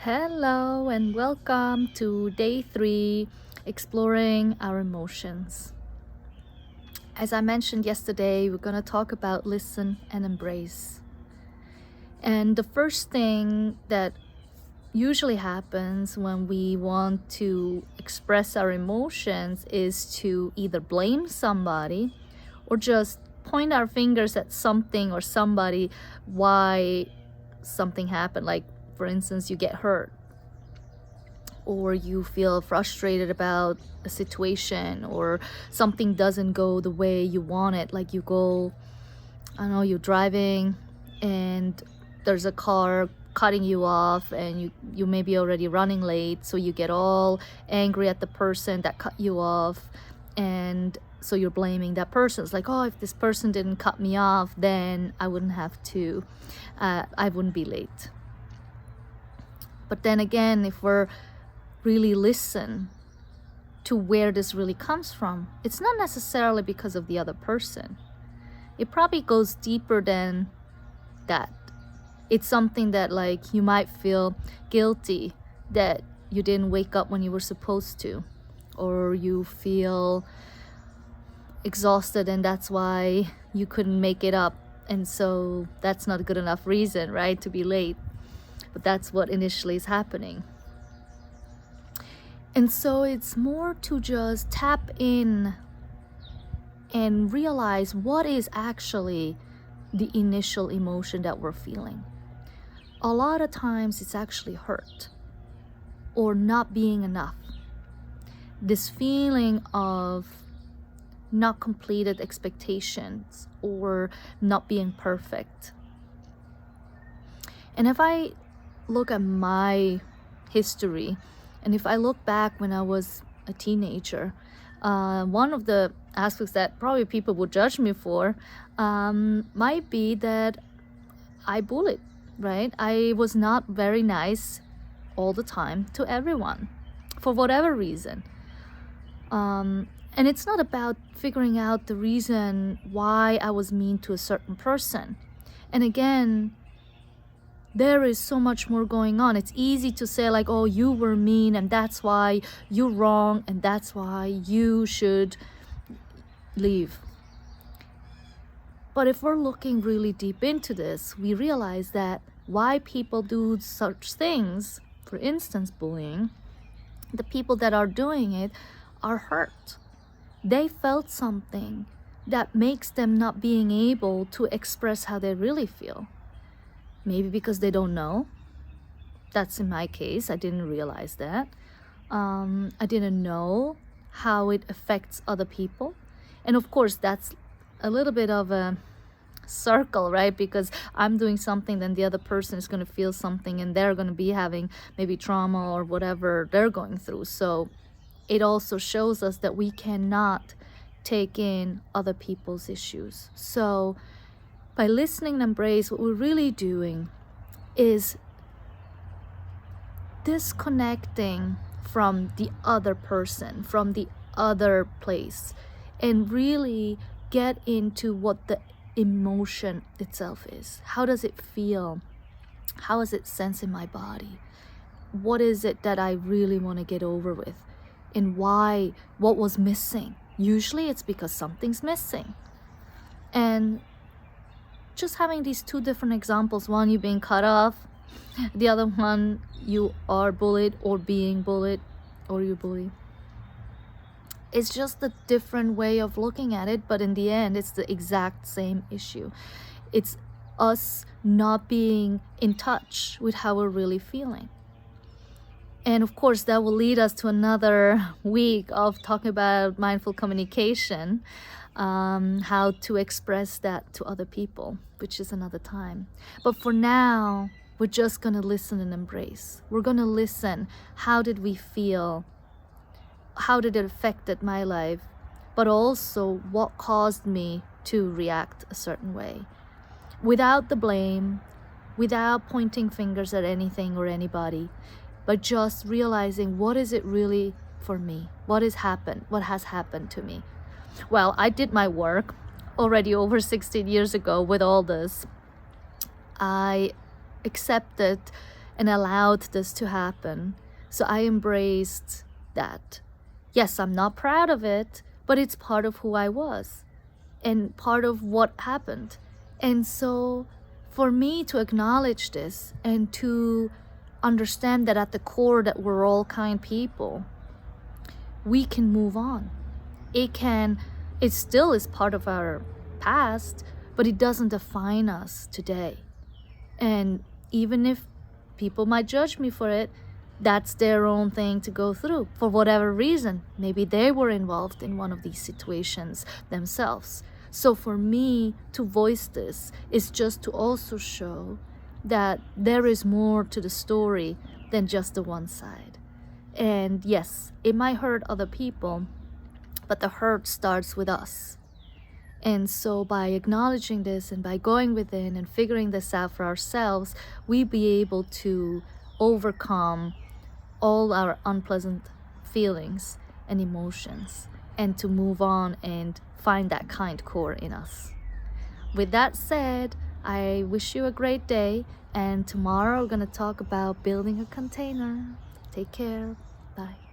Hello and welcome to day 3, exploring our emotions. As I mentioned yesterday, we're going to talk about listen and embrace. And the first thing that usually happens when we want to express our emotions is to either blame somebody or just point our fingers at something or somebody why something happened. Like, for instance, you get hurt or you feel frustrated about a situation or something doesn't go the way you want it. Like you're driving and there's a car cutting you off and you may be already running late, so you get all angry at the person that cut you off, and so you're blaming that person. It's like, oh, if this person didn't cut me off, then I wouldn't be late. But then again, if we're really listen to where this really comes from, it's not necessarily because of the other person. It probably goes deeper than that. It's something that, like, you might feel guilty that you didn't wake up when you were supposed to, or you feel exhausted and that's why you couldn't make it up, and so that's not a good enough reason, right, to be late. But that's what initially is happening. And so it's more to just tap in and realize what is actually the initial emotion that we're feeling. A lot of times it's actually hurt or not being enough. This feeling of not completed expectations or not being perfect. And if I look at my history, and if I look back when I was a teenager, one of the aspects that probably people would judge me for might be that I bullied, right? I was not very nice all the time to everyone for whatever reason. And it's not about figuring out the reason why I was mean to a certain person. And again, there is so much more going on. It's easy to say, like, oh, you were mean and that's why you're wrong and that's why you should leave. But if we're looking really deep into this, we realize that why people do such things, for instance, bullying, the people that are doing it are hurt. They felt something that makes them not being able to express how they really feel. Maybe because they don't know. That's in my case. I didn't realize that. I didn't know how it affects other people. And of course, that's a little bit of a circle, right? Because I'm doing something, then the other person is going to feel something and they're going to be having maybe trauma or whatever they're going through. So it also shows us that we cannot take in other people's issues. So by listening and embrace, what we're really doing is disconnecting from the other person, from the other place, and really get into what the emotion itself is. How does it feel? How does it sense in my body? What is it that I really want to get over with? And why? What was missing? Usually it's because something's missing. And just having these two different examples, one you being cut off, the other one you are bullied or being bullied or you bully. It's just a different way of looking at it, but in the end it's the exact same issue. It's us not being in touch with how we're really feeling. And of course that will lead us to another week of talking about mindful communication, how to express that to other people, which is another time. But for now, we're just going to listen and embrace. We're going to listen. How did we feel? How did it affect my life? But also what caused me to react a certain way? Without the blame, without pointing fingers at anything or anybody, but just realizing, what is it really for me? What has happened to me? Well, I did my work already over 16 years ago with all this. I accepted and allowed this to happen. So I embraced that. Yes, I'm not proud of it, but it's part of who I was and part of what happened. And so for me to acknowledge this and to understand that at the core that we're all kind people, we can move on. It still is part of our past, but it doesn't define us today. And even if people might judge me for it, that's their own thing to go through for whatever reason. Maybe they were involved in one of these situations themselves. So for me to voice this is just to also show that there is more to the story than just the one side. And yes, it might hurt other people, but the hurt starts with us. And so by acknowledging this and by going within and figuring this out for ourselves, we be able to overcome all our unpleasant feelings and emotions and to move on and find that kind core in us. With that said, I wish you a great day, and tomorrow we're going to talk about building a container. Take care. Bye.